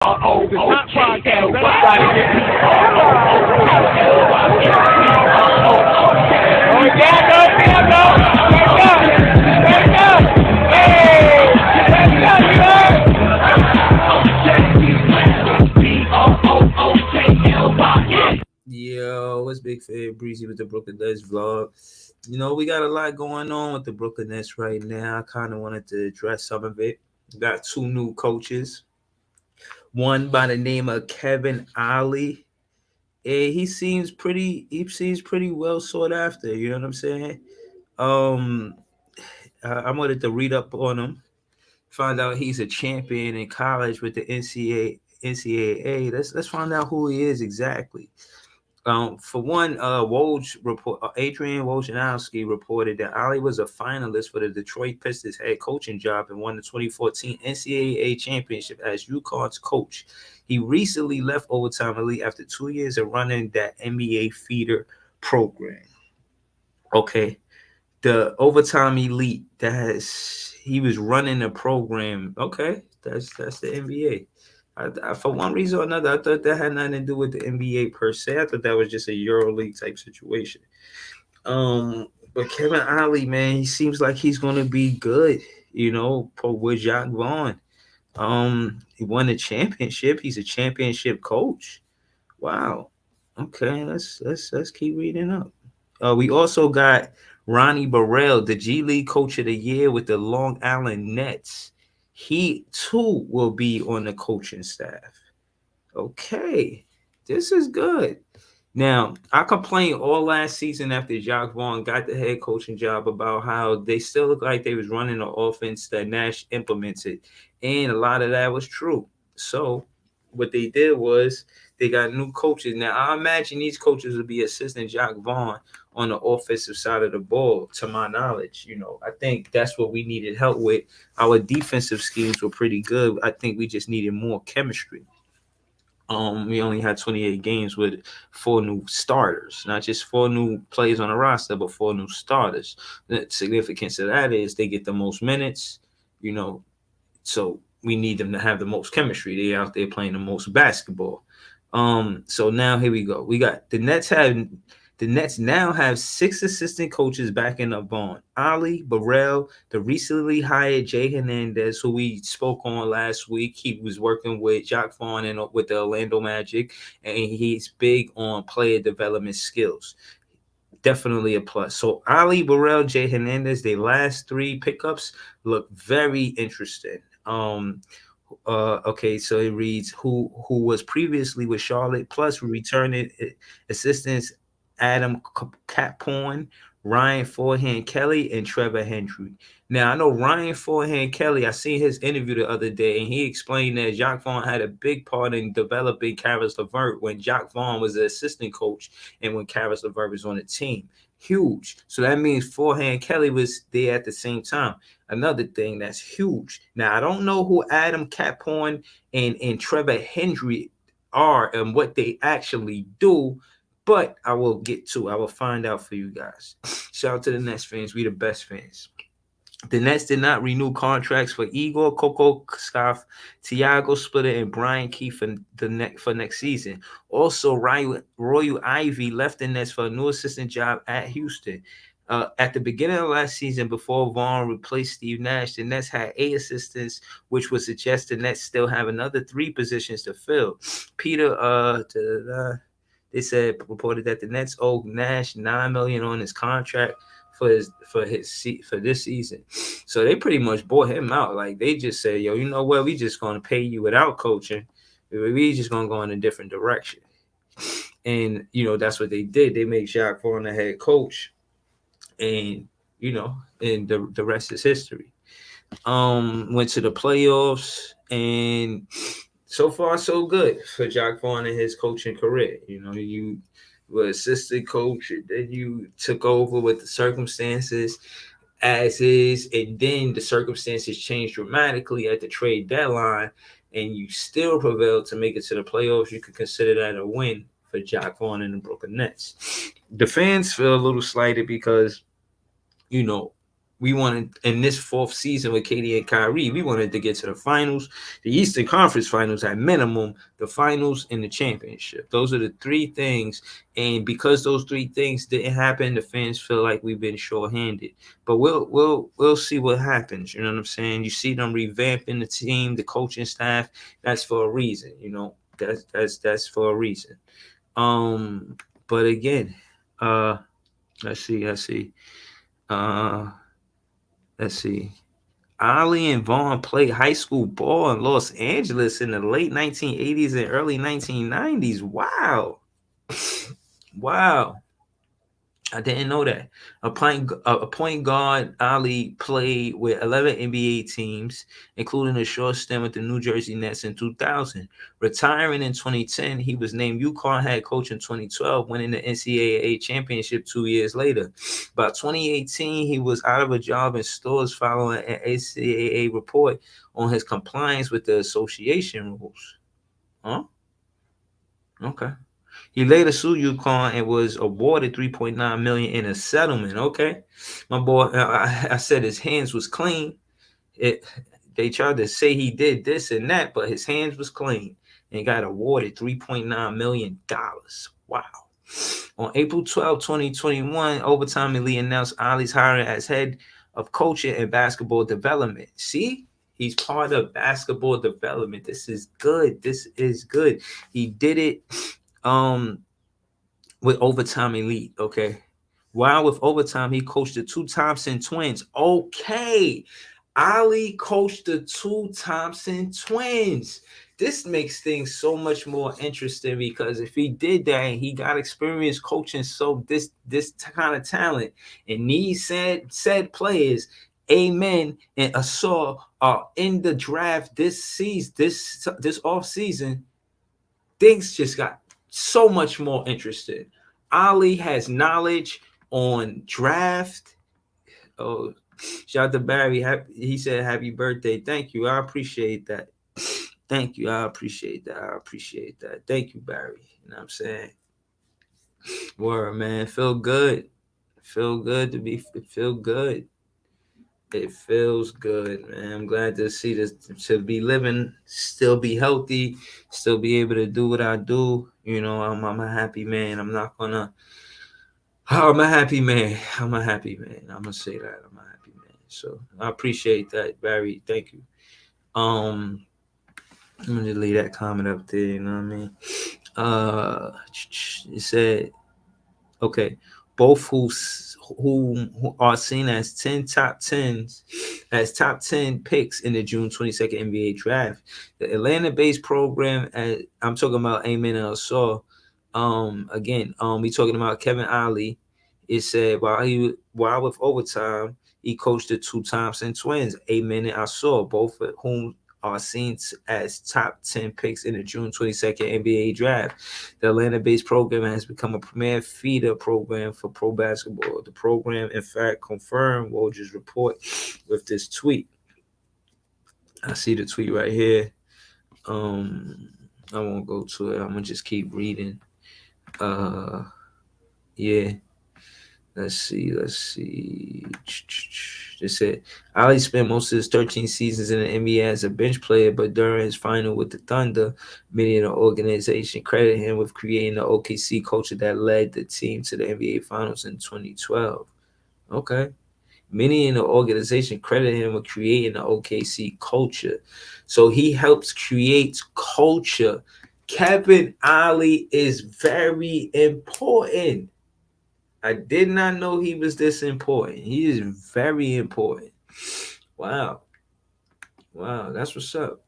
The top podcast. Everybody get me. Oh, yeah, Hey, Yo, what's big fat Breezy with the Brooklyn Nets vlog? We got a lot going on with the Brooklyn Nets right now. I kind of wanted to address some of it. We got two new coaches. One by the name of Kevin Ollie. He seems pretty well sought after. You know what I'm saying? Um, I wanted to read up on him. Find out he's a champion in college with the NCAA. Let's find out who he is exactly. For one, Adrian Wojnarowski reported that Ali was a finalist for the Detroit Pistons head coaching job and won the 2014 NCAA championship as UConn's coach. He recently left Overtime Elite after 2 years of running that NBA feeder program. Okay, the Overtime Elite he was running the program. Okay, that's the NBA. For one reason or another, I thought that had nothing to do with the NBA per se. I thought that was just a EuroLeague type situation. But Kevin Ollie, man, he seems like he's gonna be good. With Jacque Vaughn. He won the championship. He's a championship coach. Wow. Okay, let's keep reading up. We also got Ronnie Burrell, the G League Coach of the Year with the Long Island Nets. He too will be on the coaching staff. Okay, this is good. Now, I complained all last season after Jacque Vaughn got the head coaching job about how they still look like they was running an offense that Nash implemented, and a lot of that was true. So, what they did was they got new coaches. Now, I imagine these coaches will be assisting Jacque Vaughn on the offensive side of the ball, to my knowledge. I think that's what we needed help with. Our defensive schemes were pretty good. I think we just needed more chemistry. We only had 28 games with 4 new starters, not just 4 new players on the roster, but 4 new starters. The significance of that is they get the most minutes, so we need them to have the most chemistry. They're out there playing the most basketball. So now here we go. We got the Nets now have 6 assistant coaches backing up Vaughn. Ali Burrell, the recently hired Jay Hernandez, who we spoke on last week. He was working with Jacque Vaughn and with the Orlando Magic, and he's big on player development skills. Definitely a plus. So Ali Burrell, Jay Hernandez, the last 3 pickups look very interesting. Okay, so it reads who was previously with Charlotte, plus returning assistants Adam Caporn, Ryan Forehand Kelly, and Trevor Hendry. Now I know Ryan Forehand Kelly. I seen his interview the other day, and he explained that Jacque Vaughn had a big part in developing Caris LeVert when Jacque Vaughn was the assistant coach and when Caris LeVert was on the team. Huge. So that means Forehand Kelly was there at the same time. Another thing that's huge. Now I don't know who Adam Caporn and Trevor Hendry are and what they actually do, but I will find out for you guys. Shout out to the Nets fans. We the best fans. The Nets did not renew contracts for Igor Kokoskov, Tiago Splitter, and Brian Keefe for next season. Also, Royal Ivy left the Nets for a new assistant job at Houston. At the beginning of last season, before Vaughn replaced Steve Nash, the Nets had 8 assistants, which would suggest the Nets still have another 3 positions to fill. Peter, they reported that the Nets owed Nash $9 million on his contract for this season. So they pretty much bought him out. Like they just said, yo, you know what? We just gonna pay you without coaching. We just gonna go in a different direction. And that's what they did. They made Jacque Vaughn the head coach, and and the rest is history. Went to the playoffs, and so far so good for Jacque Vaughn in his coaching career. You were assistant coach, and then you took over with the circumstances as is, and then the circumstances changed dramatically at the trade deadline, and you still prevailed to make it to the playoffs. You could consider that a win for Jacque Vaughn and the Brooklyn Nets. The fans feel a little slighted because, We wanted in this fourth season with KD and Kyrie, we wanted to get to the finals, the Eastern Conference Finals at minimum, the finals and the championship. Those are the three things. And because those three things didn't happen, the fans feel like we've been short-handed. But we'll see what happens. You know what I'm saying? You see them revamping the team, the coaching staff. That's for a reason. You know, that's for a reason. But again, let's see. Uh, let's see. Ali and Vaughn played high school ball in Los Angeles in the late 1980s and early 1990s. Wow. Wow. I didn't know that. A point guard, Ali played with 11 NBA teams, including a short stint with the New Jersey Nets in 2000. Retiring in 2010, he was named UConn head coach in 2012, winning the NCAA championship 2 years later. By 2018, he was out of a job in stores following an NCAA report on his compliance with the association rules. Huh? Okay. He later sued UConn and was awarded $3.9 million in a settlement. Okay, my boy, I said his hands was clean. It They tried to say he did this and that, but his hands was clean and got awarded $3.9 million. Wow. On April 12, 2021, Overtime Elite announced Ali's hiring as head of coaching and basketball development. See, he's part of basketball development. This is good. This is good. He did it with Overtime Elite. Okay. While with Overtime, he coached the two Thompson twins. Okay. Ali coached the two Thompson twins. This makes things so much more interesting because if he did that, he got experience coaching this kind of talent, and these said players, Amen and Asar, are in the draft this season, this off season. Things just got so much more interesting. Ali has knowledge on draft. Oh, shout out to Barry. He said happy birthday. Thank you. I appreciate that. Thank you. I appreciate that. Thank you, Barry. You know what I'm saying? Word, man. Feel good. Feel good feel good. It feels good, man. I'm glad to see this, to be living, still be healthy, still be able to do what I do. You know, I'm a happy man. I'm not gonna. I'm a happy man. I'm a happy man. I'm gonna say that. I'm a happy man. So I appreciate that, Barry. Thank you. I'm gonna just leave that comment up there. You know what I mean? It said, okay, both who are seen as top 10 picks in the June 22nd NBA draft. The Atlanta-based program, I'm talking about Amen and Asar. Again, we talking about Kevin Ali. It said while with Overtime, he coached the two Thompson twins, Amen and Asar, both of whom are seen as top 10 picks in the June 22nd NBA draft. The Atlanta-based program has become a premier feeder program for pro basketball. The program, in fact, confirmed Woj's report with this tweet. I see the tweet right here. I won't go to it. I'm gonna just keep reading. Yeah. Let's see. They said Ali spent most of his 13 seasons in the NBA as a bench player, but during his final with the Thunder, many in the organization credited him with creating the OKC culture that led the team to the NBA Finals in 2012. Okay. Many in the organization credit him with creating the OKC culture. So he helps create culture. Kevin Ali is very important. I did not know he was this important. He is very important. Wow. That's what's up.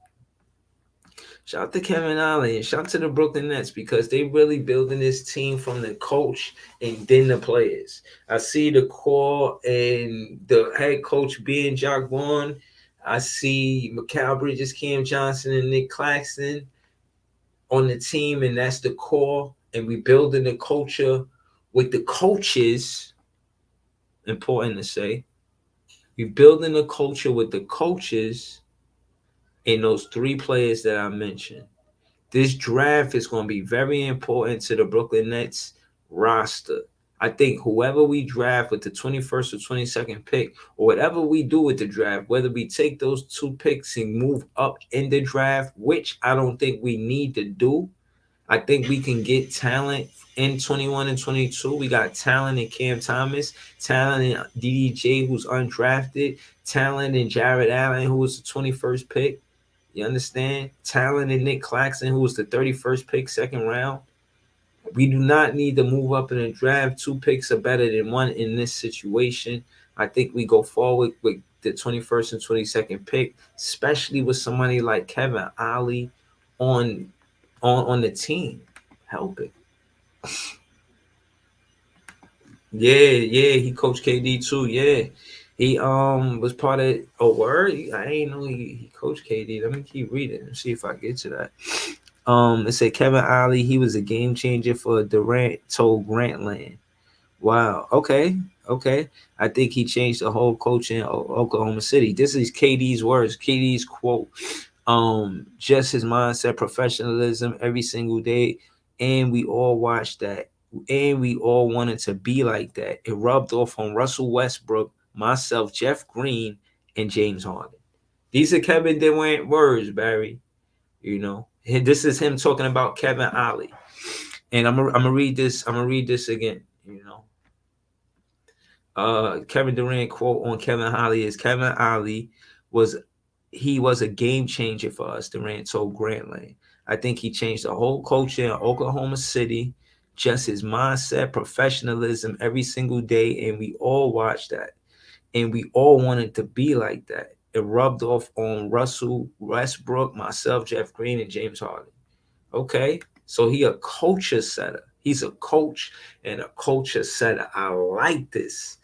Shout out to Kevin Ali and shout out to the Brooklyn Nets because they really building this team from the coach and then the players. I see the core and the head coach being Jacque Vaughn. I see Mikal Bridges, Cam Johnson, and Nick Claxton on the team, and that's the core. And we building the culture with the coaches. Important to say. We building the culture with the coaches and those three players that I mentioned. This draft is going to be very important to the Brooklyn Nets roster. I think whoever we draft with the 21st or 22nd pick, or whatever we do with the draft, whether we take those 2 picks and move up in the draft, which I don't think we need to do. I think we can get talent in 21 and 22. We got talent in Cam Thomas, talent in DDJ, who's undrafted, talent in Jared Allen, who was the 21st pick. You understand? Talent in Nick Claxton, who was the 31st pick, 2nd round. We do not need to move up in the draft. 2 picks are better than 1 in this situation. I think we go forward with the 21st and 22nd pick, especially with somebody like Kevin Ollie on the team helping. Yeah, he coached KD too. Yeah. He was part of a word. I ain't know he coached KD. Let me keep reading and see if I get to that. It said Kevin Ollie, he was a game changer for Durant, told Grantland. Wow. Okay. I think he changed the whole coaching in Oklahoma City. This is KD's words. KD's quote. Just his mindset, professionalism every single day, and we all watched that, and we all wanted to be like that. It rubbed off on Russell Westbrook, myself, Jeff Green, and James Harden. These are Kevin Durant words, Barry. You know, this is him talking about Kevin Ollie, and I'm gonna read this. I'm gonna read this again. You know, Kevin Durant quote on Kevin Ollie is Kevin Ollie was a game changer for us, Durant told Grantland. I think he changed the whole culture in Oklahoma City, just his mindset, professionalism every single day, and we all watched that. And we all wanted to be like that. It rubbed off on Russell Westbrook, myself, Jeff Green, and James Harden. Okay, so he a culture setter. He's a coach and a culture setter. I like this.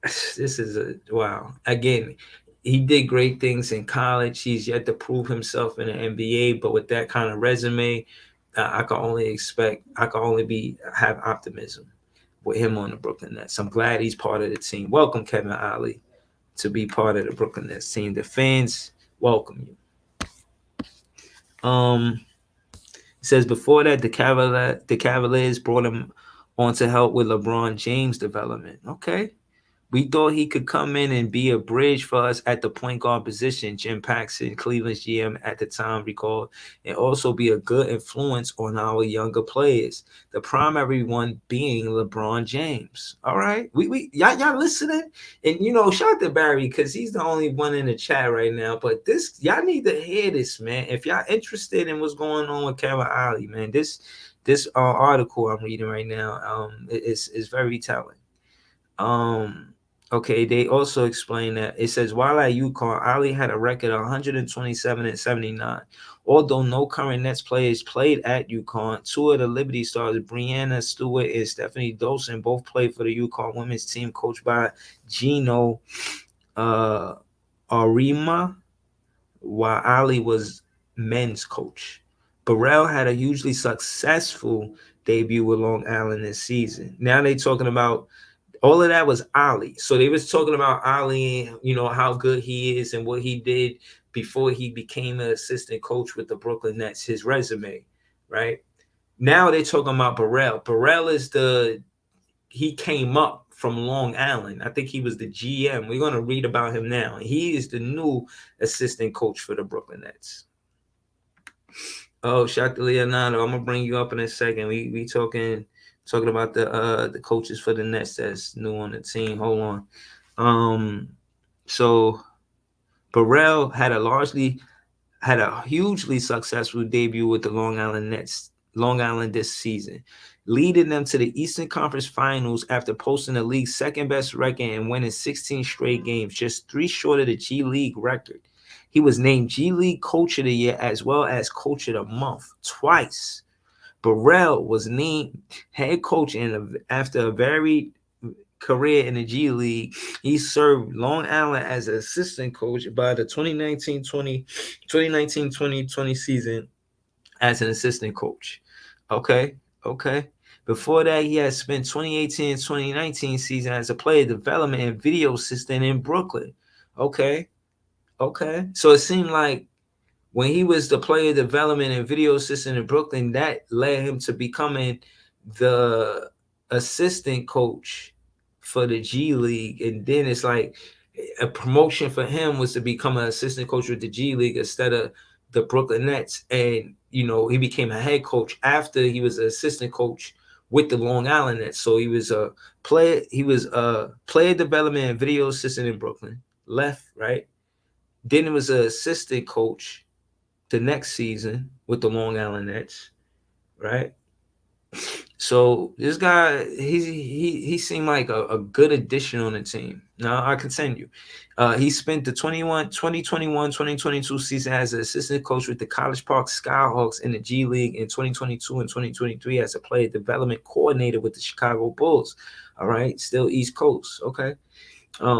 This is a wow. Again, he did great things in college. He's yet to prove himself in the NBA, but with that kind of resume, I can only have optimism with him on the Brooklyn Nets. I'm glad he's part of the team. Welcome, Kevin Ollie, to be part of the Brooklyn Nets team. The fans welcome you. It says before that, the Cavaliers brought him on to help with LeBron James' development. Okay. We thought he could come in and be a bridge for us at the point guard position, Jim Paxson, Cleveland's GM at the time, recalled, and also be a good influence on our younger players. The primary one being LeBron James. All right, y'all listening? And you know, shout out to Barry because he's the only one in the chat right now. But this, y'all need to hear this, man. If y'all interested in what's going on with Kevin Ollie, man, this article I'm reading right now, is very telling. Okay, they also explain that it says while at UConn, Ollie had a record of 127 and 79. Although no current Nets players played at UConn, 2 of the Liberty stars, Brianna Stewart and Stephanie Dolson, both played for the UConn women's team coached by Gino Auriemma, while Ollie was men's coach. Burrell had a hugely successful debut with Long Island this season. Now they talking about all of that was Ollie. So they was talking about Ollie, you know, how good he is and what he did before he became an assistant coach with the Brooklyn Nets, his resume, right? Now they're talking about Burrell. Burrell is he came up from Long Island. I think he was the GM. We're going to read about him now. He is the new assistant coach for the Brooklyn Nets. Oh, shout out to Leonardo. I'm going to bring you up in a second. We talking about the coaches for the Nets that's new on the team. Hold on. So Burrell had a hugely successful debut with the Long Island this season, leading them to the Eastern Conference Finals after posting the league's second best record and winning 16 straight games, just 3 short of the G League record. He was named G League Coach of the Year as well as Coach of the Month twice. Burrell was named head coach after a varied career in the G League. He served Long Island as an assistant coach by the 2019-2020 season as an assistant coach. Okay. Before that, he had spent 2018-2019 season as a player development and video assistant in Brooklyn. Okay. So it seemed like when he was the player development and video assistant in Brooklyn, that led him to becoming the assistant coach for the G League, and then it's like a promotion for him was to become an assistant coach with the G League instead of the Brooklyn Nets. And he became a head coach after he was an assistant coach with the Long Island Nets. So he was a player development and video assistant in Brooklyn, left, right? Then he was an assistant coach the next season with the Long Island Nets, right? So this guy, he seemed like a good addition on the team. Now I continue. He spent the 2021-2022 season as an assistant coach with the College Park Skyhawks in the G League in 2022 and 2023 as a player development coordinator with the Chicago Bulls. All right, still East Coast. Okay.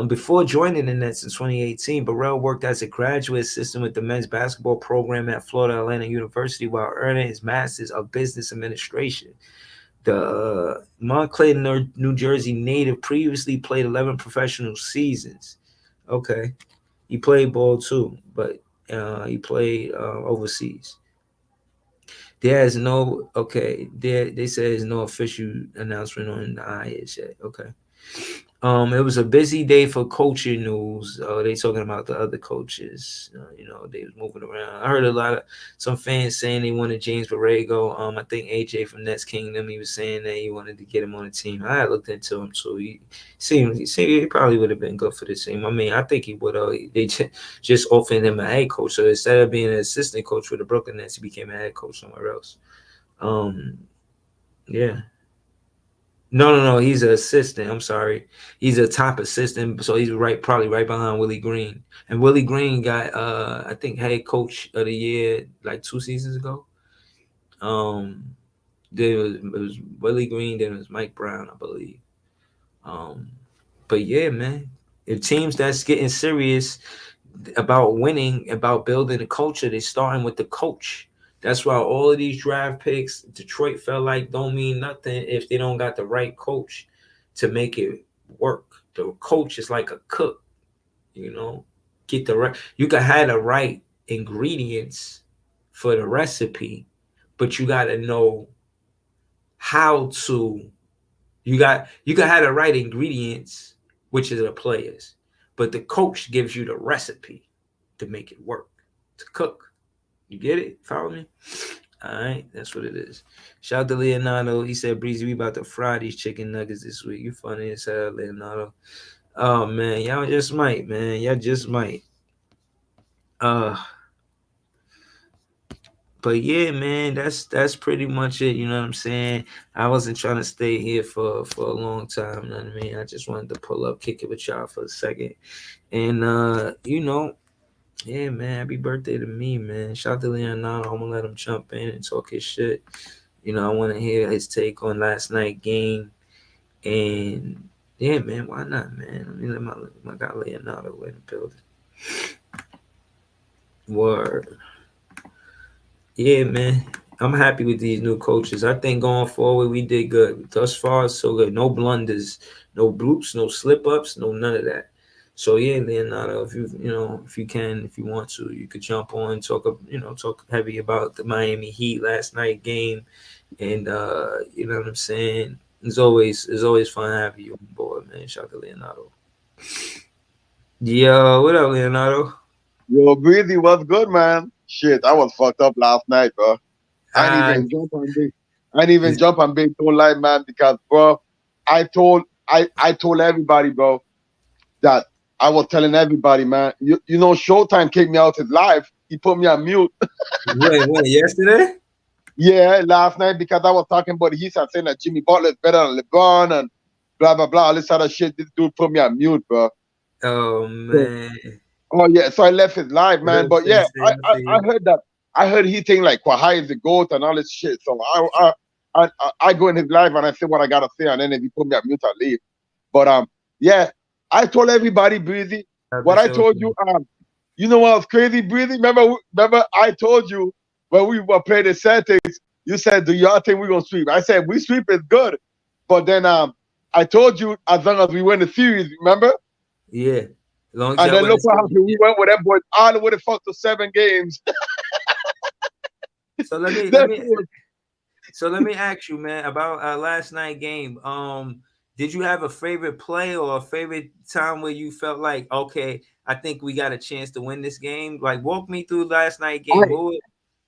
Before joining the Nets in 2018, Burrell worked as a graduate assistant with the men's basketball program at Florida Atlantic University while earning his master's of business administration. The Montclair, New Jersey native previously played 11 professional seasons. Okay. He played ball too, but he played overseas. They say there's no official announcement on the IS yet. Okay. It was a busy day for coaching news. They talking about the other coaches. They was moving around. I heard some fans saying they wanted James Borrego. I think AJ from Nets Kingdom, he was saying that he wanted to get him on the team. I looked into him, so he probably would have been good for the team. I mean, I think he would. They just offered him a head coach. So instead of being an assistant coach for the Brooklyn Nets, he became a head coach somewhere else. Yeah. No. He's an assistant. I'm sorry. He's a top assistant. So he's probably right behind Willie Green. And Willie Green got, I think, head coach of the year like 2 seasons ago. It was Willie Green. Then it was Mike Brown, I believe. But yeah, man. If teams that's getting serious about winning, about building a culture, they're starting with the coach. That's why all of these draft picks, Detroit felt like don't mean nothing if they don't got the right coach to make it work. The coach is like a cook, get the right. You can have the right ingredients for the recipe, but you got to know how to. You can have the right ingredients, which is the players, but the coach gives you the recipe to make it work, to cook. You get it? Follow me? All right. That's what it is. Shout out to Leonardo. He said, Breezy, we about to fry these chicken nuggets this week. You funny as hell, Leonardo. Oh, man. Y'all just might, man. Y'all just might. But yeah, man, that's pretty much it. You know what I'm saying? I wasn't trying to stay here for a long time. You know what I mean? I just wanted to pull up, kick it with y'all for a second. And, yeah, man, happy birthday to me, man. Shout out to Leonardo. I'm going to let him jump in and talk his shit. I want to hear his take on last night's game. And, yeah, man, why not, man? Let me let my guy Leonardo in the building. Word. Yeah, man. I'm happy with these new coaches. I think going forward, we did good. Thus far, so good. No blunders, no bloops, no slip-ups, no none of that. So yeah, Leonardo, if you want to, you could jump on, talk heavy about the Miami Heat last night game, and you know what I'm saying. It's always fun having you on board, man. Shout out to Leonardo. Yo, what up, Leonardo? Yo, Breezy, what's good, man? Shit, I was fucked up last night, bro. I didn't even jump on big, don't lie, man, because, bro, I told everybody, bro, that I was telling everybody, man. Showtime kicked me out his live. He put me on mute. Wait, yesterday? Yeah, last night, because I was talking about he said saying that Jimmy Butler is better than LeBron and blah blah blah, all this other shit. This dude put me on mute, bro. Oh man. Oh yeah, so I left his live, man. But yeah, I heard that. I heard he think like Kawhi is the GOAT and all this shit. So I go in his live and I say what I gotta say, and then if he put me on mute, I leave. But yeah, I told everybody, Breezy, what I told you. You know what was crazy, Breezy? Remember I told you when we were playing the Celtics, you said, do y'all think we're gonna sweep? I said we sweep is good. But then I told you as long as we win the series, remember? Yeah. And then look what happened. We went with that boy all the way to fuck to 7 games. So let me So let me ask you, man, about last night game. Did you have a favorite play or a favorite time where you felt like, okay, I think we got a chance to win this game? Like, walk me through last night game.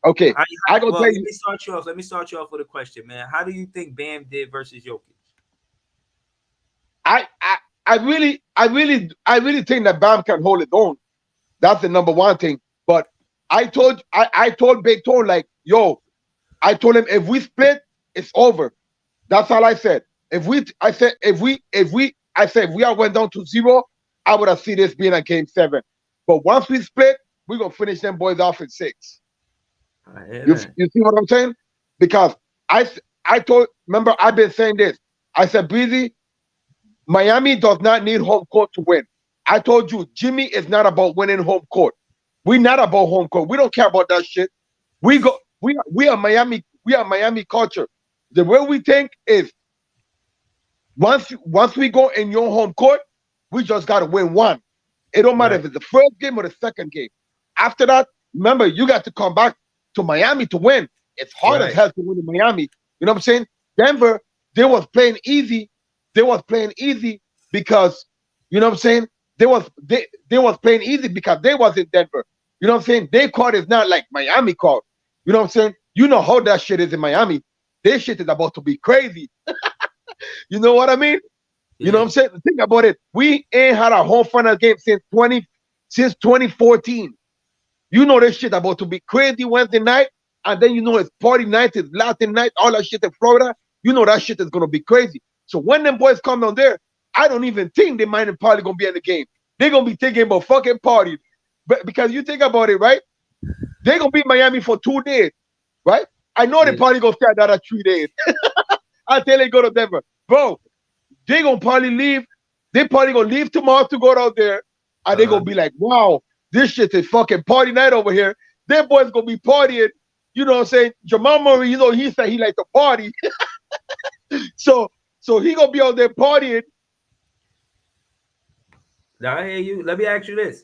Okay, I gonna Well, tell let you. me start you off. Let me start you off with a question, man. How do you think Bam did versus Jokic? I, I, I really think that Bam can hold it on. That's the number one thing. But I told Big Tone, like, yo, I told him if we split, it's over. That's all I said. If we are went down to 0, I would have seen this being a game 7. But once we split, we're gonna finish them boys off in 6. You see what I'm saying? Because remember, I've been saying this. I said, Breezy, Miami does not need home court to win. I told you, Jimmy is not about winning home court. We're not about home court. We don't care about that shit. We are Miami. We are Miami culture. The way we think is once we go in your home court, we just gotta win one. It don't matter if it's the first game or the second game. After that, remember, you got to come back to Miami to win. It's hard as hell to win in Miami. You know what I'm saying? Denver, they was playing easy. They was playing easy because, you know what I'm saying? They was playing easy because they was in Denver. You know what I'm saying? Their court is not like Miami court. You know what I'm saying? You know how that shit is in Miami. This shit is about to be crazy. You know what I mean? Yeah. You know what I'm saying? Think about it. We ain't had a home final game since 2014. You know this shit about to be crazy Wednesday night, and then you know it's party night, it's Latin night, all that shit in Florida. You know that shit is gonna be crazy. So when them boys come down there, I don't even think they might probably gonna be in the game. They're gonna be thinking about fucking party. But because you think about it, right? They're gonna be in Miami for 2 days, right? I know they probably gonna stay another 3 days until they go to Denver. Bro, they gonna probably leave. They probably gonna leave tomorrow to go down there, and they gonna be like, wow, this shit is fucking party night over here. Them boys gonna be partying. You know what I'm saying? Jamal Murray, you know, he said he like to party. So he gonna be out there partying. Now I hear you. Let me ask you this: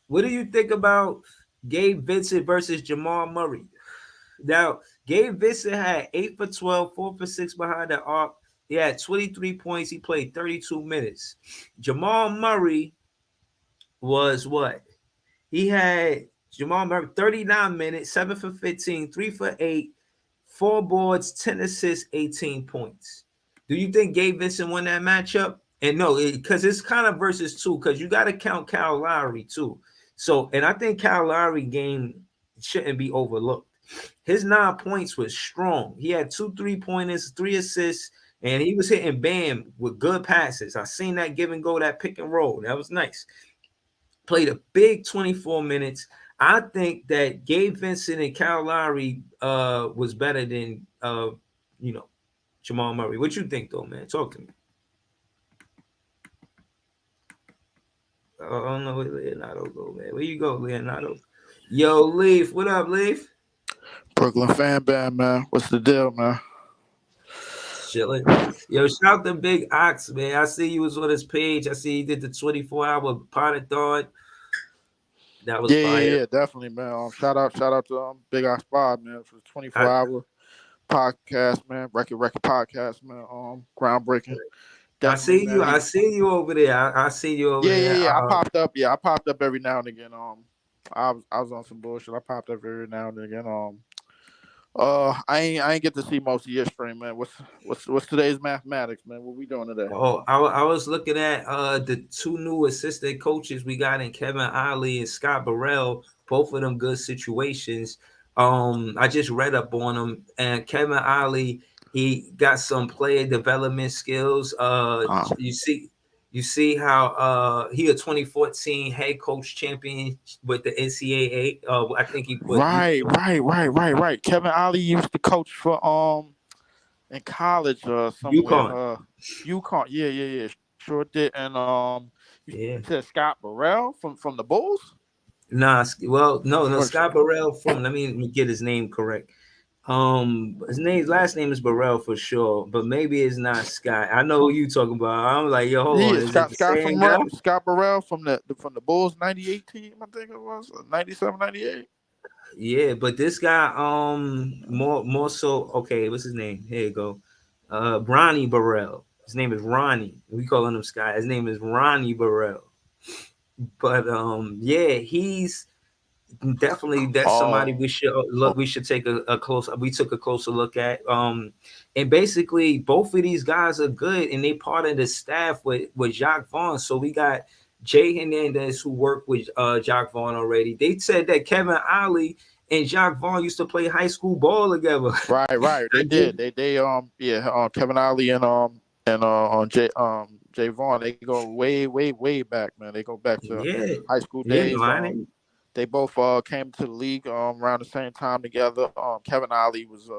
what do you think about Gabe Vincent versus Jamal Murray? Now, Gabe Vincent had 8 for 12, 4 for 6 behind the arc. He had 23 points. He played 32 minutes. Jamal Murray was what? He had Jamal Murray 39 minutes, 7 for 15, 3 for 8, 4 boards, 10 assists, 18 points. Do you think Gabe Vincent won that matchup? And no, because it's kind of versus 2, because you got to count Kyle Lowry too. So, and I think Kyle Lowry game shouldn't be overlooked. His 9 points was strong. He had 2 3-pointers, 3 assists, and he was hitting Bam with good passes. I seen that give and go, that pick and roll. That was nice. Played a big 24 minutes. I think that Gabe Vincent and Kyle Lowry was better than Jamal Murray. What you think though, man? Talk to me. I don't know where Leonardo go, man. Where you go, Leonardo? Yo, Leaf. What up, Leaf? Brooklyn fan band, man. What's the deal, man? Chilling. Yo, shout to Big Ox, man. I see you was on his page. I see you did the 24-hour Podathon. That was fire. Yeah, definitely, man. Shout out to Big Ox Bob, man, for the 24-hour podcast, man. Record podcast, man. Groundbreaking. Definitely, I see you over there. I see you over there. Yeah. I popped up. Yeah, I popped up every now and again. I was on some bullshit. I popped up every now and again. I ain't get to see most of your stream, man. What's today's mathematics, man? What we doing today? Oh, I was looking at the 2 new assistant coaches we got in Kevin Ollie and Scott Burrell. Both of them good situations. I just read up on them, and Kevin Ollie, he got some player development skills. You see how he a 2014 head coach champion with the NCAA. I think he put right. Kevin Ollie used to coach for in college somewhere. UConn. Yeah. Sure did. And you said Scott Burrell from the Bulls? No, Scott Burrell from. Let me get his name correct. His last name is Burrell for sure, but maybe it's not Scott. I know who you talking about. I'm like, yo, hold on. Scott Burrell from the Bulls 98 team, I think it was 97, 98. Yeah, but this guy, more so. Okay, what's his name? Here you go. Ronnie Burrell. His name is Ronnie. We calling him Sky. His name is Ronnie Burrell. But yeah, he's definitely that's somebody we should look. We should take a close. We took a closer look at. And basically both of these guys are good, and they part of the staff with Jacque Vaughn. So we got Jay Hernandez who worked with Jacque Vaughn already. They said that Kevin Ollie and Jacque Vaughn used to play high school ball together. Right. They did. They Kevin Ollie and on Jay Vaughn, they go way back, man. They go back to high school days. They both came to the league around the same time together. Kevin Ollie was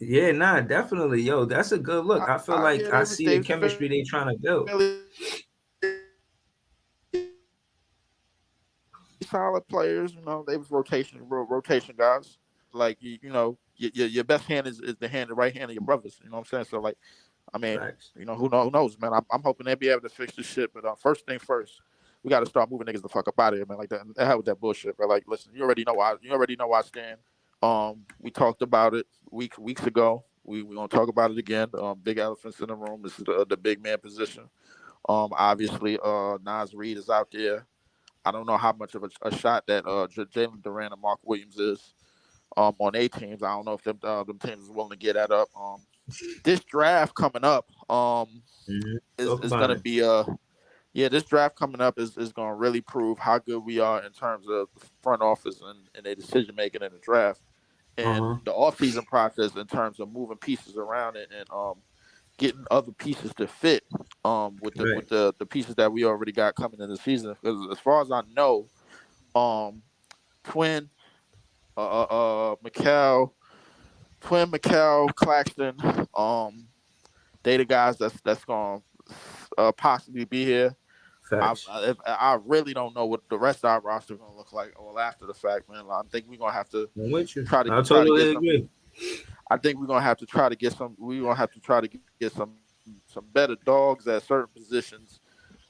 yeah, nah, definitely. Yo, that's a good look. I feel like I see the chemistry they trying to build. Solid players, you know, they was rotation guys. Like your best hand is the right hand of your brothers. You know what I'm saying? So like, I mean, you know, who knows, man. I'm hoping they'll be able to fix this shit. But first thing first, we got to start moving niggas the fuck up out of here, man. Like that, hell with that bullshit. But like, listen, you already know why I stand. We talked about it weeks ago. We gonna talk about it again. Big elephants in the room. This is the big man position. Obviously, Naz Reid is out there. I don't know how much of a shot that Jalen Duren and Mark Williams is on A teams. I don't know if them teams is willing to get that up. This draft coming up is going to be this draft coming up is going to really prove how good we are in terms of the front office and their decision making in the draft and the offseason process in terms of moving pieces around it and getting other pieces to fit with the pieces that we already got coming in the season. Because as far as I know, Twin, Mikal, Claxton, they the guys that's going to possibly be here. I really don't know what the rest of our roster is going to look like all after the fact, man. I think we're going to have to try to get I think we're gonna have to try to get some. We're gonna have to try to get some better dogs at certain positions,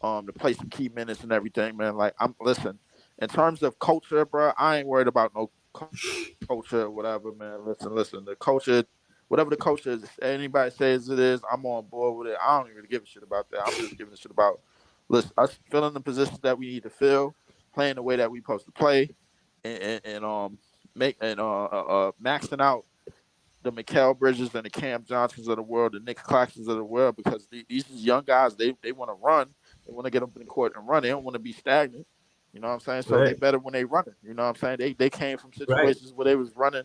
to play some key minutes and everything, man. Like listen, in terms of culture, bro, I ain't worried about no culture or whatever, man. Listen. The culture, whatever the culture is, anybody says it is, I'm on board with it. I don't even give a shit about that. I'm just giving a shit about us filling the positions that we need to fill, playing the way that we supposed to play, and maxing out the Mikal Bridges and the Cam Johnsons of the world, the Nick Claxtons of the world, because these young guys, they want to run. They want to get up in the court and run. They don't want to be stagnant. You know what I'm saying? So they better when they running. You know what I'm saying? They came from situations where they was running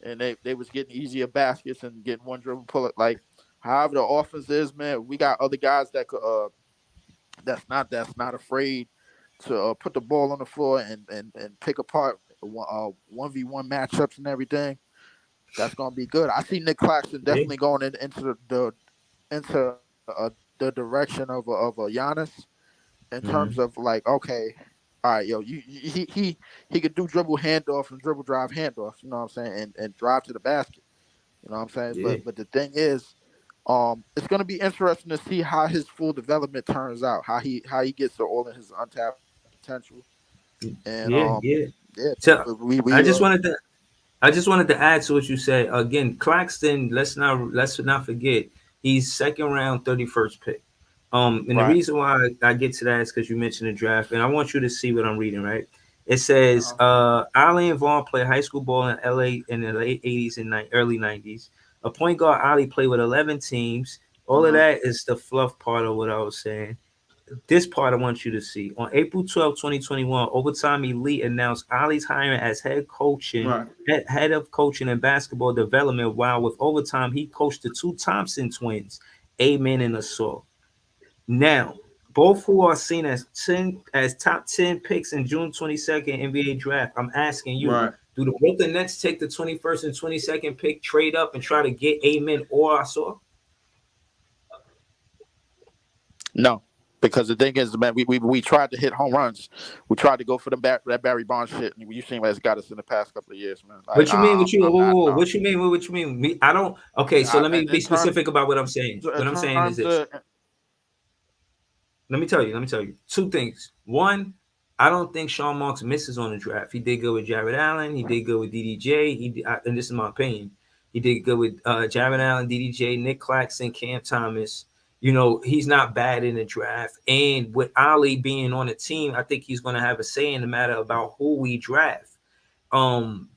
and they was getting easier baskets and getting one dribble pull it. Like, however the offense is, man, we got other guys that could that's not afraid to put the ball on the floor and pick apart 1v1 matchups and everything. That's gonna be good. I see Nick Claxton definitely going into the direction of a Giannis in terms of like, okay, all right, yo, he could do dribble handoff and dribble drive handoff. You know what I'm saying, and drive to the basket. You know what I'm saying. Yeah. But the thing is, it's gonna be interesting to see how his full development turns out. How he gets to all of his untapped potential. And So I just wanted to add to what you said. Again, Claxton, let's not forget, he's second round, 31st pick. And the reason why I get to that is because you mentioned the draft, and I want you to see what I'm reading, right? It says Ollie and Vaughn played high school ball in LA in the late 80s and early 90s. A point guard, Ollie played with 11 teams. All of that is the fluff part of what I was saying. This part I want you to see. On April 12, 2021, Overtime Elite announced Ollie's hiring as head of coaching and basketball development, while with Overtime, he coached the two Thompson twins, Amen and Assault. Now, both who are seen as top 10 picks in June 22nd NBA draft. I'm asking you, do the Brooklyn Nets take the 21st and 22nd pick, trade up, and try to get Amen or Assault? No. Because the thing is, man, we tried to hit home runs. We tried to go for that Barry Bonds shit. And you seen what's got us in the past couple of years, man. Like, what you mean? What you mean? What you mean? I don't. Okay, so let me be specific about what I'm saying. What I'm saying is this. Let me tell you. Two things. One, I don't think Sean Marks misses on the draft. He did good with Jared Allen. He did good with DDJ. And this is my opinion. He did good with Jared Allen, DDJ, Nick Claxton, Cam Thomas. You know, he's not bad in the draft. And with Ali being on the team, I think he's going to have a say in the matter about who we draft.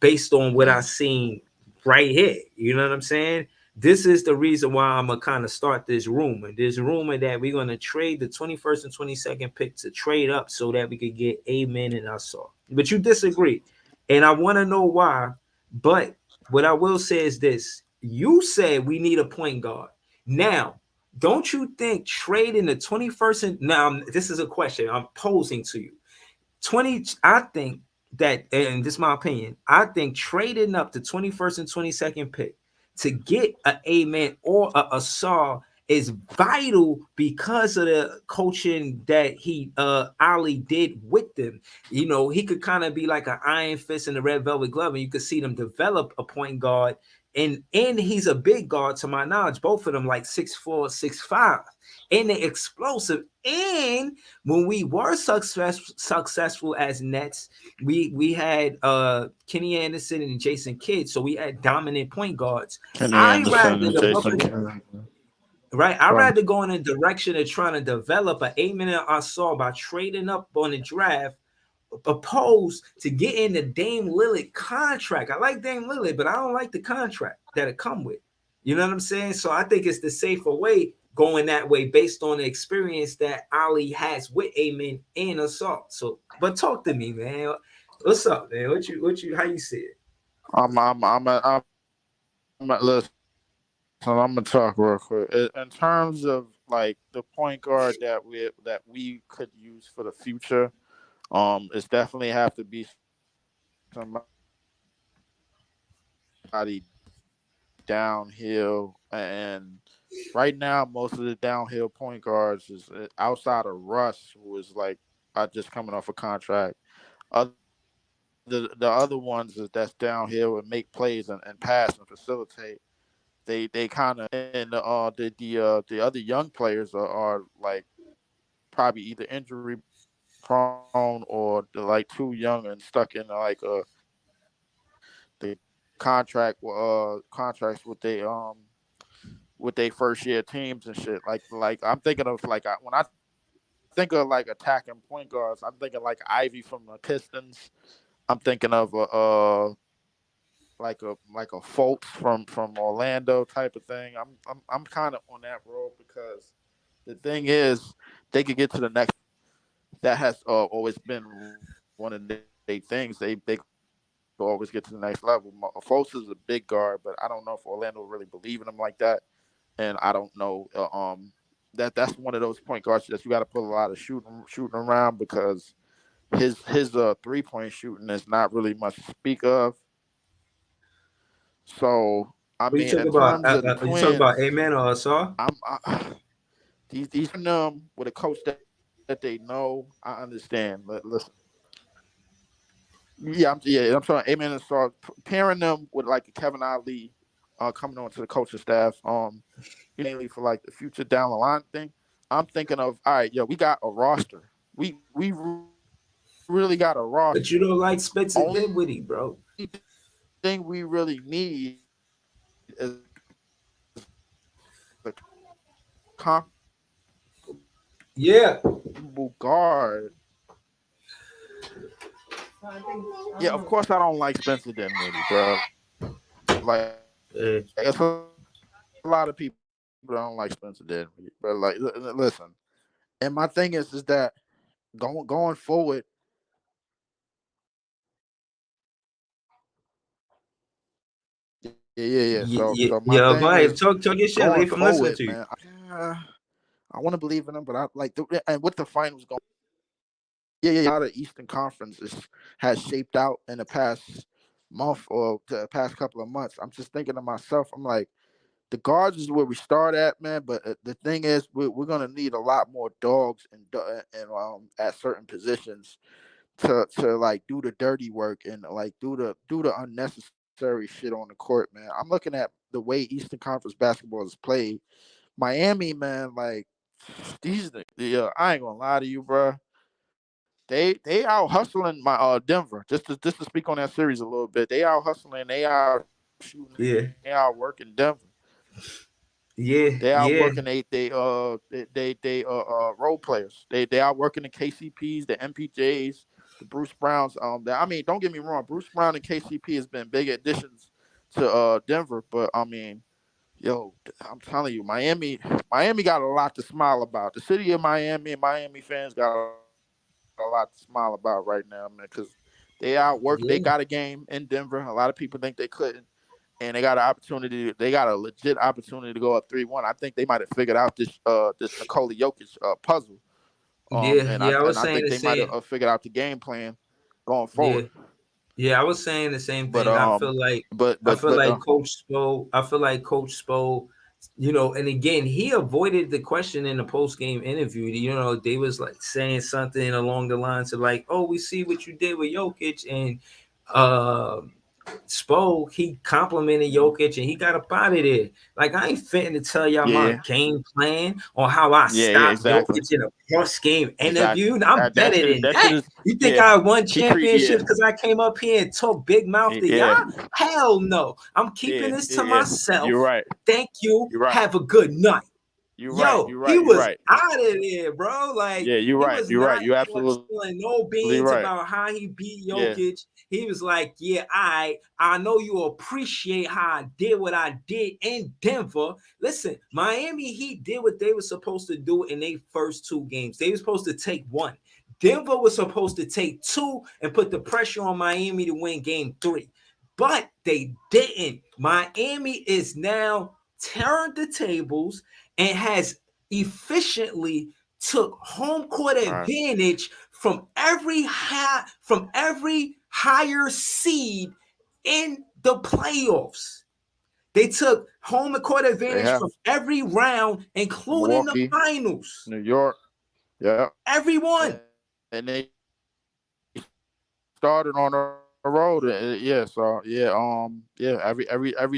Based on what I've seen right here. You know what I'm saying? This is the reason why I'm going to kind of start this rumor. There's a rumor that we're going to trade the 21st and 22nd pick to trade up so that we could get Amen and Ausar. But you disagree. And I want to know why. But what I will say is this. You said we need a point guard. Now, don't you think trading the 21st and now this is a question I'm posing to you. I think that, and this is my opinion, I think trading up the 21st and 22nd pick to get an Amen or a Ausar is vital because of the coaching that Ali did with them. You know, he could kind of be like an iron fist in the red velvet glove, and you could see them develop a point guard. And he's a big guard to my knowledge, both of them like 6'4", 6'5", and they're explosive. And when we were successful as Nets, we had Kenny Anderson and Jason Kidd, so we had dominant point guards. I'd rather go in a direction of trying to develop an Amen and Ausar by trading up on the draft, opposed to getting the Dame Lillard contract. I like Dame Lillard, but I don't like the contract that it come with. You know what I'm saying? So I think it's the safer way going that way based on the experience that Ali has with Amen and Ausar. So, but talk to me, man. What's up, man? What you how you see it? I'm listen, I'm gonna talk real quick. In terms of like the point guard that we could use for the future. It's definitely have to be somebody downhill, and right now most of the downhill point guards is outside of Russ, who is like just coming off a contract. The other ones that's downhill and make plays and pass and facilitate. They kind of, and the other young players are like probably either injury prone or they're like too young and stuck in like the contracts with they first year teams and shit. Like I'm thinking of like when I think of like attacking point guards, I'm thinking like Ivy from the Pistons. I'm thinking of like a Fultz from Orlando type of thing. I'm kind of on that road because the thing is they could get to the next. That has always been one of their things. They always get to the next level. Fultz is a big guard, but I don't know if Orlando really believe in him like that. And I don't know that's one of those point guards that you got to put a lot of shooting around because his 3-point shooting is not really much to speak of. So I mean, you talk about Amen or Ausar? These with a coach that they know, I understand. But listen, I'm sorry, Amen and Ausar, pairing them with like a Kevin Ali coming on to the coaching staff, mainly for like the future down the line thing. I'm thinking of, all right, we got a roster. We really got a roster. But you don't like Spencer Dinwiddie, bro. Thing we really need is the guard. Yeah, of course I don't like Spencer Dinwiddie, bro. Like, it's a lot of people don't like Spencer Dinwiddie, but like, listen. And my thing is that going forward. Yeah. So go ahead. Talk your shit. Leave from listening to you. Man, I want to believe in them, but I like and with the finals going. Yeah. How the Eastern Conference has shaped out in the past month or the past couple of months. I'm just thinking to myself, I'm like, the guards is where we start at, man. But the thing is, we're gonna need a lot more dogs and at certain positions to like do the dirty work and like do the unnecessary shit on the court, man. I'm looking at the way Eastern Conference basketball is played. Miami, man, like I ain't gonna lie to you, bro. they out hustling my Denver. Just to speak on that series a little bit. They out hustling. They out shooting. Yeah. They out working Denver. Yeah. They out Yeah. working they role players. They out working the KCPs, the MPJs, the Bruce Browns. I mean, don't get me wrong. Bruce Brown and KCP has been big additions to Denver, but I mean, yo, I'm telling you, Miami got a lot to smile about. The city of Miami and Miami fans got a lot to smile about right now, man, because they outworked. They got a game in Denver. A lot of people think they couldn't, and they got an opportunity. They got a legit opportunity to go up 3-1. I think they might have figured out this Nikola Jokic puzzle. I was saying think they might have figured out the game plan going forward. Yeah, I was saying the same thing. I feel like Coach Spo, you know, and again, he avoided the question in the post-game interview. You know, they was like saying something along the lines of like, "Oh, we see what you did with Jokic," and Spo, he complimented Jokic and he got up out of there. Like, I ain't fitting to tell y'all my game plan or how I stopped Jokic in a post-game interview. I'm better than that. You think I won championships because I came up here and talked big mouth to y'all? Hell no. I'm keeping this to myself. You're right. Thank you. Have a good night. He was out of there, bro. Like, you're right. You absolutely spilling no beans about how he beat Jokic. He was like, I know you appreciate how I did what I did in Denver. Listen, Miami Heat did what they were supposed to do in their first 2 games. They were supposed to take 1. Denver was supposed to take 2 and put the pressure on Miami to win game 3. But they didn't. Miami is now turned the tables and has efficiently took home court advantage from every higher seed in the playoffs. They took home court advantage from every round, including Milwaukee, the finals. New York, everyone, and they started on the road. Every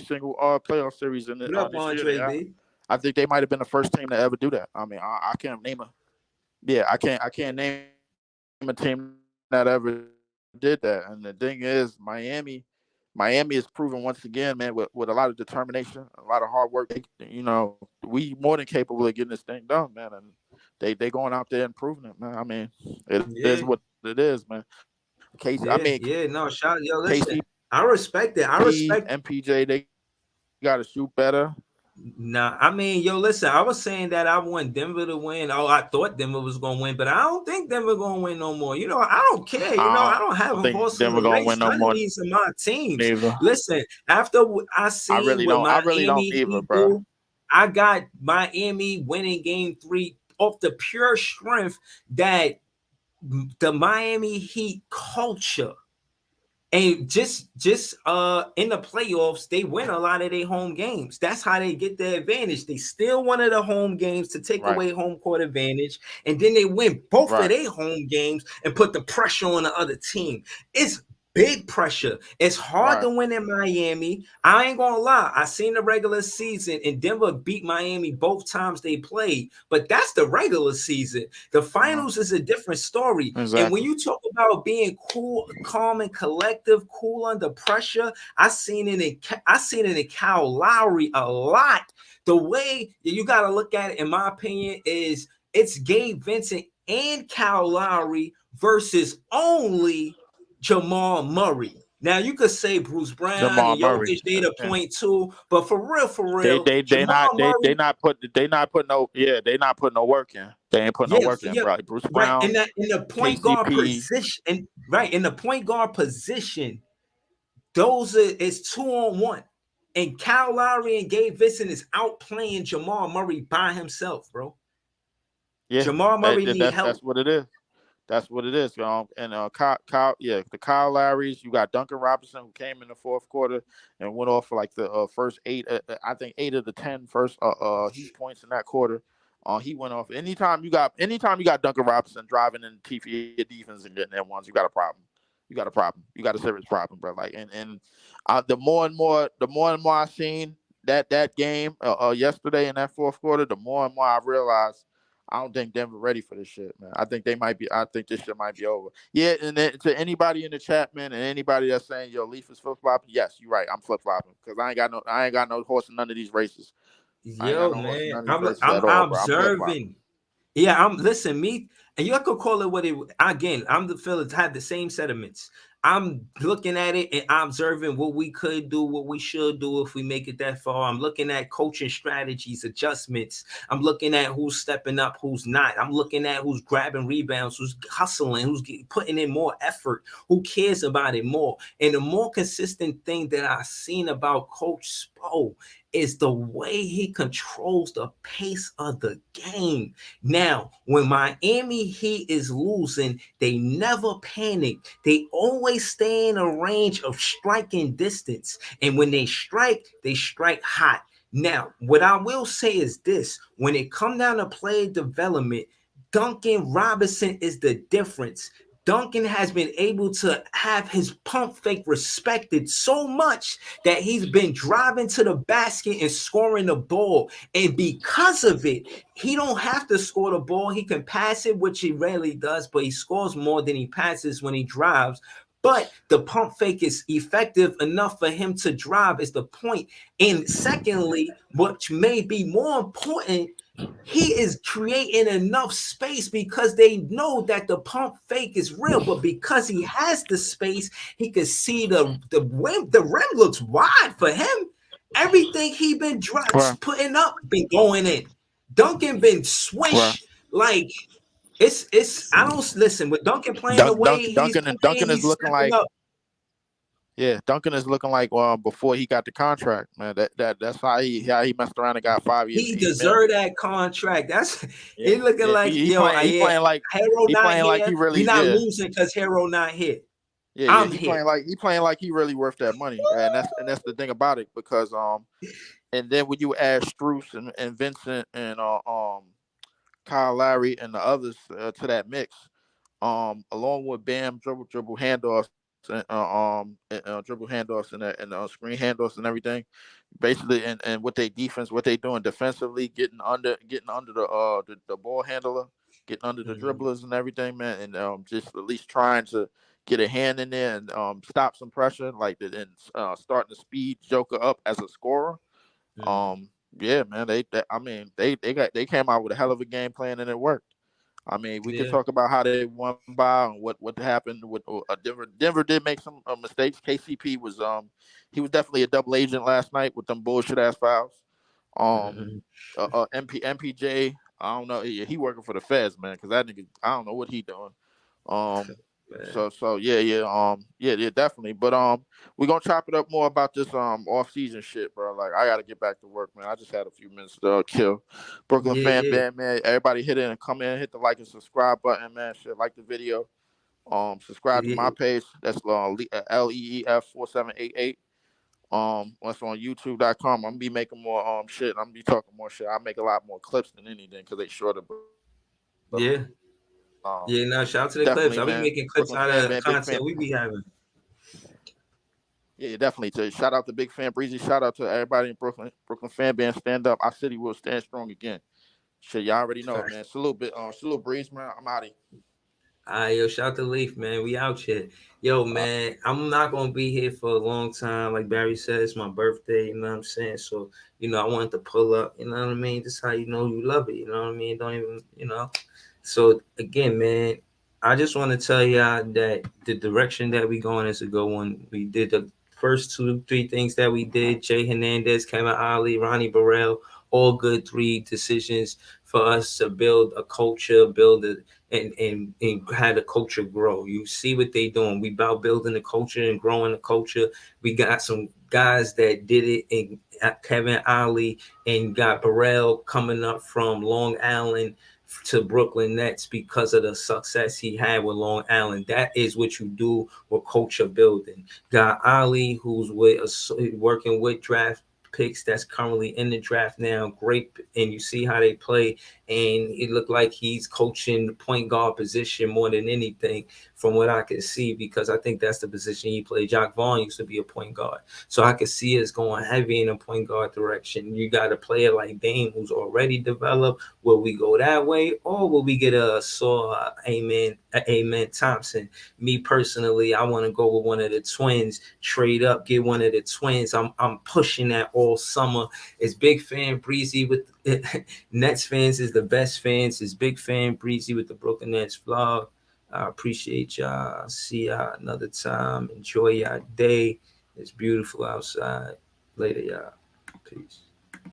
single playoff series in this year. I think they might have been the first team to ever do that. I mean, I can't name I can't name a team that ever did that. And the thing is, Miami is proven once again, man, with a lot of determination, a lot of hard work. You know, we more than capable of getting this thing done, man. And they going out there and proving it, man. I mean, it is what it is, man. Listen, I respect it. MPJ, they got to shoot better. Nah, I mean, listen, I was saying that I want Denver to win. Oh, I thought Denver was going to win, but I don't think Denver going to win no more. You know, I don't care. You know, I don't have a horse in the race. None of these are my teams. Neither. Listen, after I see I really don't either, bro. I got Miami winning game 3 off the pure strength that the Miami Heat culture. And just in the playoffs, they win a lot of their home games. That's how they get the advantage. They steal one of the home games to take away home court advantage, and then they win both of their home games and put the pressure on the other team. It's big pressure. It's hard to win in Miami. I ain't gonna lie. I seen the regular season, and Denver beat Miami both times they played, but that's the regular season. The finals is a different story. Exactly. And when you talk about being cool, calm, and collective, cool under pressure, I seen it in Kyle Lowry a lot. The way you got to look at it, in my opinion, is it's Gabe Vincent and Kyle Lowry versus only Jamal Murray. Now you could say Bruce Brown and Jokic, they the point too, but for real, they not putting no work in. They ain't putting no work in, right? Bruce Brown in the point guard position, in the point guard position, it's 2-on-1, and Kyle Lowry and Gabe Vincent is outplaying Jamal Murray by himself, bro. Yeah, Jamal Murray need help. That's what it is. That's what it is, and the Kyle Lowrys. You got Duncan Robinson, who came in the fourth quarter and went off for like the first 8. I think 8 of the 10 first Heat points in that quarter. He went off. Anytime you got Duncan Robinson driving in the your defense and getting that ones, you got a problem. You got a problem. You got a serious problem, bro. Like and the more and more I seen that game yesterday in that fourth quarter, the more and more I realized I don't think Denver ready for this shit, man. I think this shit might be over. Yeah, and then to anybody in the chat, man, and anybody that's saying, yo, Leaf is flip-flopping, yes, you're right. I'm flip-flopping because I ain't got no horse in none of these races. I ain't got Yo, no horse in man, none of these races I'm at all, bro. I'm observing. Yeah, listen, me, and you could call it what it again. I'm the Phillies have the same sentiments. I'm looking at it and observing what we could do, what we should do if we make it that far. I'm looking at coaching strategies, adjustments. I'm looking at who's stepping up, who's not. I'm looking at who's grabbing rebounds, who's hustling, who's putting in more effort, who cares about it more. And the more consistent thing that I've seen about Coach Spo is the way he controls the pace of the game. Now, when Miami Heat is losing, they never panic. They always stay in a range of striking distance. And when they strike hot. Now, what I will say is this. When it comes down to play development, Duncan Robinson is the difference. Duncan has been able to have his pump fake respected so much that he's been driving to the basket and scoring the ball. And because of it, he don't have to score the ball. He can pass it, which he rarely does, but he scores more than he passes when he drives. But the pump fake is effective enough for him to drive is the point. And secondly, which may be more important, he is creating enough space because they know that the pump fake is real, but because he has the space, he can see the rim. The rim looks wide for him. Everything he been putting up been going in. Duncan been swish like it's. I don't listen with Duncan playing the way Duncan is looking like. Up. Yeah, Duncan is looking like before he got the contract, man. That's how he messed around and got 5 years. He deserved that contract. That's he looking like he playing like Hero not here. Like he really. We're not losing because Hero not here. Yeah, he playing like he really worth that money, and that's the thing about it because and then when you add Strus and Vincent and Kyle Lowry and the others to that mix, along with Bam dribble handoffs. Dribble handoffs and screen handoffs and everything, basically, and what they doing defensively, getting under the ball handler, getting under the dribblers and everything, man, and just at least trying to get a hand in there and stop some pressure, like and starting to speed Joker up as a scorer. Yeah, man, they came out with a hell of a game plan and it worked. I mean, we can talk about how they won by and what happened with Denver. Denver did make some mistakes. KCP was he was definitely a double agent last night with them bullshit ass fouls. MPJ, I don't know, he working for the feds, man, because that nigga, I don't know what he doing. So yeah, definitely. But we're gonna chop it up more about this off season shit, bro. Like I gotta get back to work, man. I just had a few minutes to kill. Brooklyn fan band, man. Everybody hit it and come in, hit the like and subscribe button, man. Shit, like the video. Subscribe to my page. That's LEEF 4788. That's on YouTube.com. I'm gonna be making more shit. I'm gonna be talking more shit. I make a lot more clips than anything because they shorter. Shout out to the clips. I'll be making clips out of content we be having. Yeah, definitely. Shout out to Big Fan Breezy. Shout out to everybody in Brooklyn. Brooklyn fan band, stand up. Our city will stand strong again. Shit, y'all already know, man. Salute Breeze, man. I'm out of here. All right, yo, shout out to Leaf, man. We out here. Yo, man, I'm not going to be here for a long time. Like Barry said, it's my birthday, you know what I'm saying? So, I wanted to pull up, you know what I mean? This is how you know you love it, you know what I mean? Don't even, So, again, man, I just want to tell y'all that the direction that we going is a good one. We did the first 2-3 things that we did. Jay Hernandez, Kevin Ollie, Ronnie Burrell, all good 3 decisions for us to build a culture, build it, and have the culture grow. You see what they doing. We about building the culture and growing the culture. We got some guys that did it, and Kevin Ollie and got Burrell coming up from Long Island to Brooklyn Nets because of the success he had with Long Island. That is what you do with culture building. Got Ali, who's working with draft picks that's currently in the draft now. Great, and you see how they play, and it looked like he's coaching the point guard position more than anything from what I can see, because I think that's the position he played. Jacque Vaughn used to be a point guard. So I could see us going heavy in a point guard direction. You got a player like Dame who's already developed. Will we go that way, or will we get a Amen Thompson? Me personally, I want to go with one of the twins, trade up, get one of the twins. I'm pushing that all summer. It's Big Fan Breezy with Nets fans is the best fans. It's Big Fan Breezy with the Brooklyn Nets vlog. I appreciate y'all. See y'all another time. Enjoy your day. It's beautiful outside. Later, y'all. Peace.